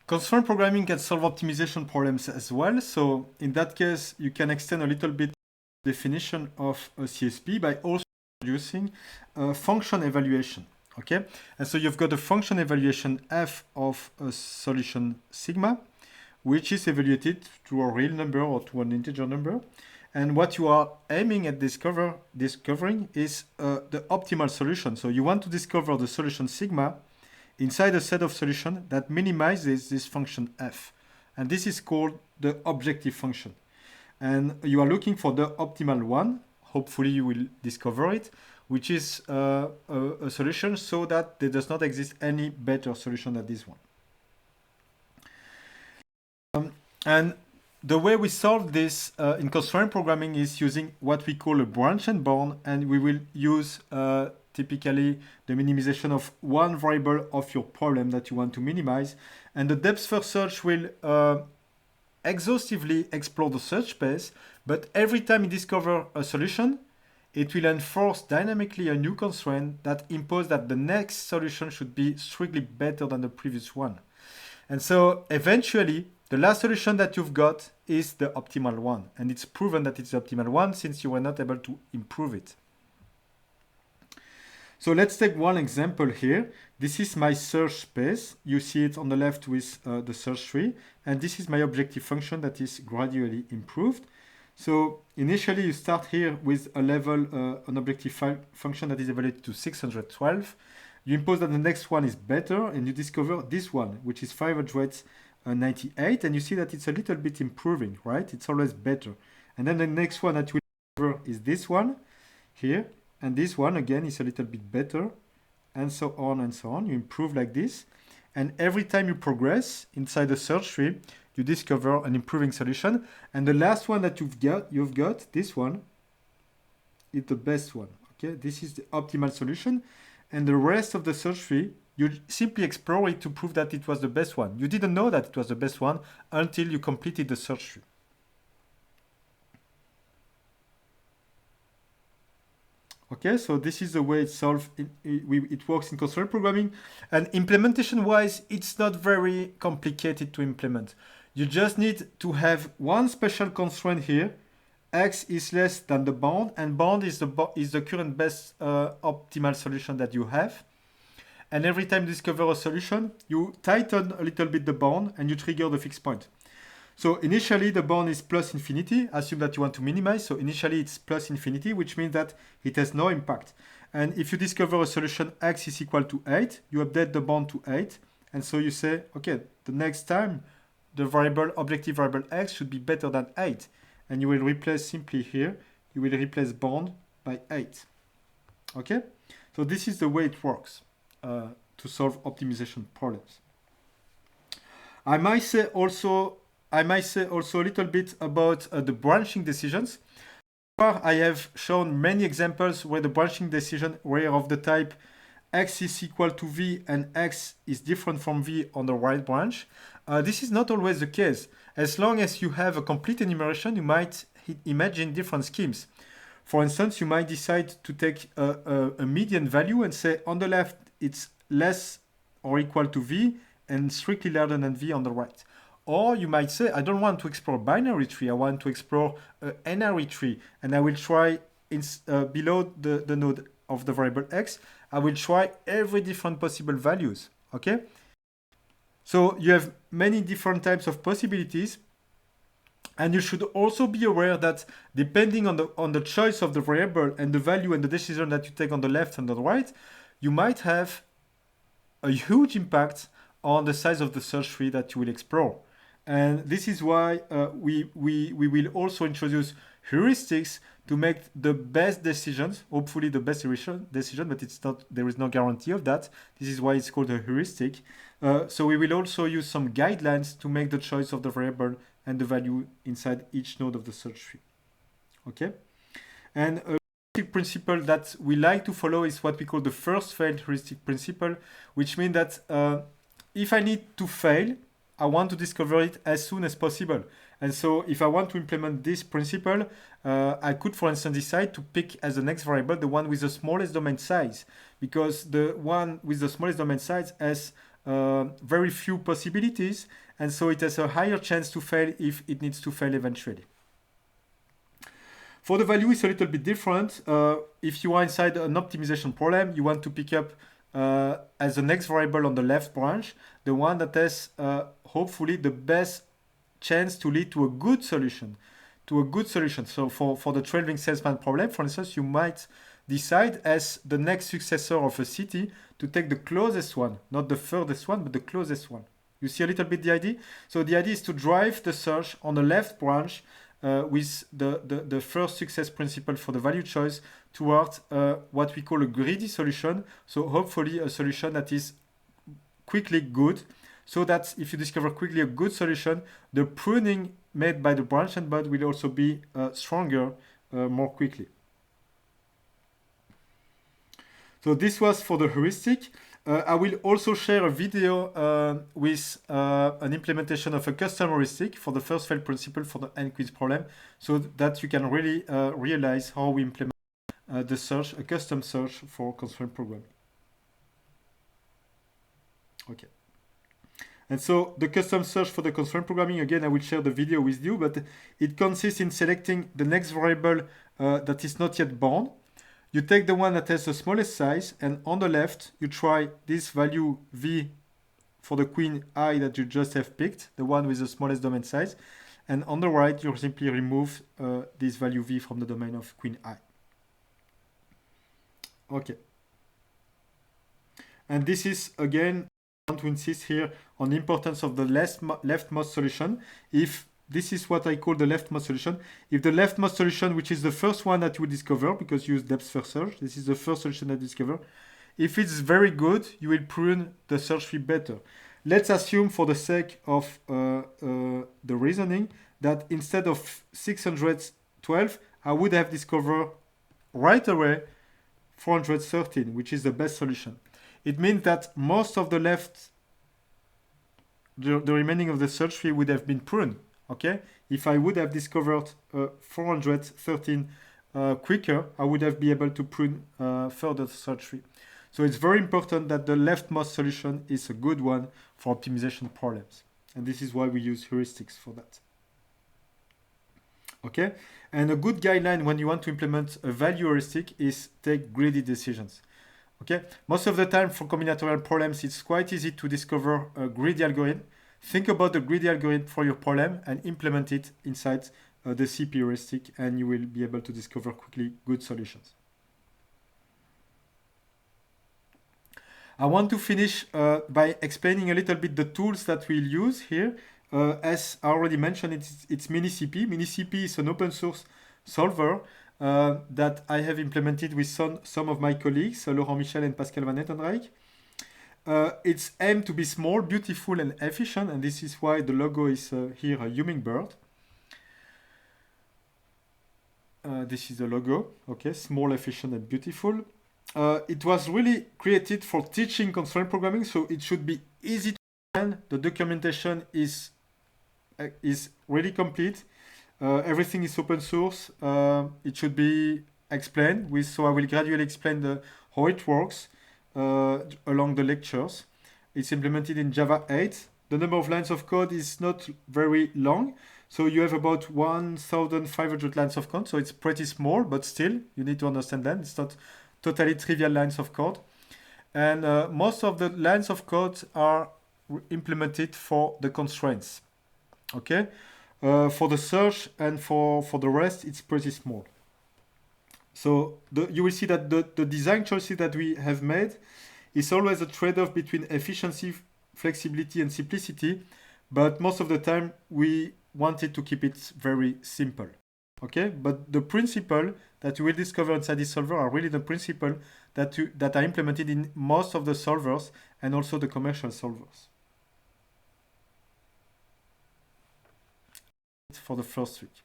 Constraint programming can solve optimization problems as well. So in that case, you can extend a little bit the definition of a CSP by also introducing a function evaluation. Okay, and so you've got a function evaluation f of a solution sigma, which is evaluated to a real number or to an integer number. And what you are aiming at discovering is the optimal solution. So you want to discover the solution sigma inside a set of solutions that minimizes this function f. And this is called the objective function. And you are looking for the optimal one. Hopefully you will discover it, which is a solution so that there does not exist any better solution than this one. And the way we solve this in constraint programming is using what we call a branch and bound, and we will use typically the minimization of one variable of your problem that you want to minimize. And the depth first search will exhaustively explore the search space, but every time you discover a solution, it will enforce dynamically a new constraint that imposes that the next solution should be strictly better than the previous one. And so eventually, the last solution that you've got is the optimal one. And it's proven that it's the optimal one since you were not able to improve it. So let's take one example here. This is my search space. You see it on the left with the search tree. And this is my objective function that is gradually improved. So initially you start here with a level, an objective function that is evaluated to 612. You impose that the next one is better and you discover this one, which is 598. And you see that it's a little bit improving, right? It's always better. And then the next one that you will discover is this one here. And this one, again, is a little bit better, and so on and so on. You improve like this. And every time you progress inside the search tree, you discover an improving solution. And the last one that you've got, this one, is the best one. Okay, this is the optimal solution. And the rest of the search tree, you simply explore it to prove that it was the best one. You didn't know that it was the best one until you completed the search tree. Okay, so this is the way it's solved. It works in constraint programming. And implementation-wise, it's not very complicated to implement. You just need to have one special constraint here. X is less than the bound, and bound is the current best optimal solution that you have. And every time you discover a solution, you tighten a little bit the bound, and you trigger the fixed point. So initially, the bound is plus infinity. Assume that you want to minimize. So initially, it's plus infinity, which means that it has no impact. And if you discover a solution x is equal to 8, you update the bound to 8. And so you say, okay, the next time, the objective variable x should be better than 8. And you will replace simply here, you will replace bound by 8. Okay? So this is the way it works to solve optimization problems. I might say also a little bit about the branching decisions. I have shown many examples where the branching decisions were of the type x is equal to v and x is different from v on the right branch. This is not always the case. As long as you have a complete enumeration, you might imagine different schemes. For instance, you might decide to take a median value and say on the left it's less or equal to v and strictly larger than v on the right. Or you might say, I don't want to explore binary tree, I want to explore an n-ary tree, and I will try below the node of the variable x, I will try every different possible values, okay? So you have many different types of possibilities, and you should also be aware that depending on the choice of the variable and the value and the decision that you take on the left and the right, you might have a huge impact on the size of the search tree that you will explore. And this is why we will also introduce heuristics to make the best decisions, hopefully the best decision, but it's not, there is no guarantee of that. This is why it's called a heuristic. So we will also use some guidelines to make the choice of the variable and the value inside each node of the search tree. Okay? And a heuristic principle that we like to follow is what we call the first failed heuristic principle, which means that if I need to fail, I want to discover it as soon as possible. And so if I want to implement this principle, I could, for instance, decide to pick as the next variable the one with the smallest domain size, because the one with the smallest domain size has very few possibilities, and so it has a higher chance to fail if it needs to fail eventually. For the value, it's a little bit different. If you are inside an optimization problem, you want to pick up as the next variable on the left branch, the one that has hopefully the best chance to lead to a good solution. So for the traveling salesman problem, for instance, you might decide as the next successor of a city to take the closest one, not the furthest one, but the closest one. You see a little bit the idea? So the idea is to drive the search on the left branch with the first success principle for the value choice towards what we call a greedy solution. So hopefully a solution that is quickly good, so that if you discover quickly a good solution, the pruning made by the branch and bud will also be stronger more quickly. So this was for the heuristic. I will also share a video with an implementation of a custom heuristic for the first fail principle for the end quiz problem, so that you can really realize how we implement the search, a custom search for constraint programming. Okay. And so the custom search for the constraint programming, again, I will share the video with you, but it consists in selecting the next variable that is not yet bound. You take the one that has the smallest size, and on the left, you try this value v for the queen I that you just have picked, the one with the smallest domain size. And on the right, you simply remove this value v from the domain of queen I. Okay. And this is, again, I want to insist here on the importance of the leftmost solution. If this is what I call the leftmost solution. If the leftmost solution, which is the first one that you will discover, because you use depth first search, this is the first solution that you discover. If it's very good, you will prune the search tree better. Let's assume, for the sake of the reasoning, that instead of 612, I would have discovered right away 413, which is the best solution. It means that most of the the remaining of the search tree would have been pruned. Okay, if I would have discovered 413 quicker, I would have been able to prune further search tree. So it's very important that the leftmost solution is a good one for optimization problems. And this is why we use heuristics for that. Okay, and a good guideline when you want to implement a value heuristic is take greedy decisions. Okay, most of the time for combinatorial problems, it's quite easy to discover a greedy algorithm. Think about the greedy algorithm for your problem and implement it inside the CP heuristic, and you will be able to discover quickly good solutions. I want to finish by explaining a little bit the tools that we'll use here. As I already mentioned, it's MiniCP. MiniCP is an open source solver that I have implemented with some of my colleagues, Laurent Michel and Pascal Van Ettenrijk. It's aimed to be small, beautiful, and efficient, and this is why the logo is here, a hummingbird. This is the logo, okay, small, efficient, and beautiful. It was really created for teaching constraint programming, so it should be easy to understand. The documentation is really complete. Everything is open source. It should be explained so I will gradually explain how it works along the lectures. It's implemented in Java 8. The number of lines of code is not very long. So you have about 1,500 lines of code. So it's pretty small, but still you need to understand that. It's not totally trivial lines of code. And most of the lines of code are implemented for the constraints. Okay. For the search and for the rest, it's pretty small. So you will see that the design choices that we have made is always a trade-off between efficiency, flexibility, and simplicity. But most of the time, we wanted to keep it very simple. Okay, but the principle that you will discover inside this solver are really the principle that are implemented in most of the solvers and also the commercial solvers. For the first week.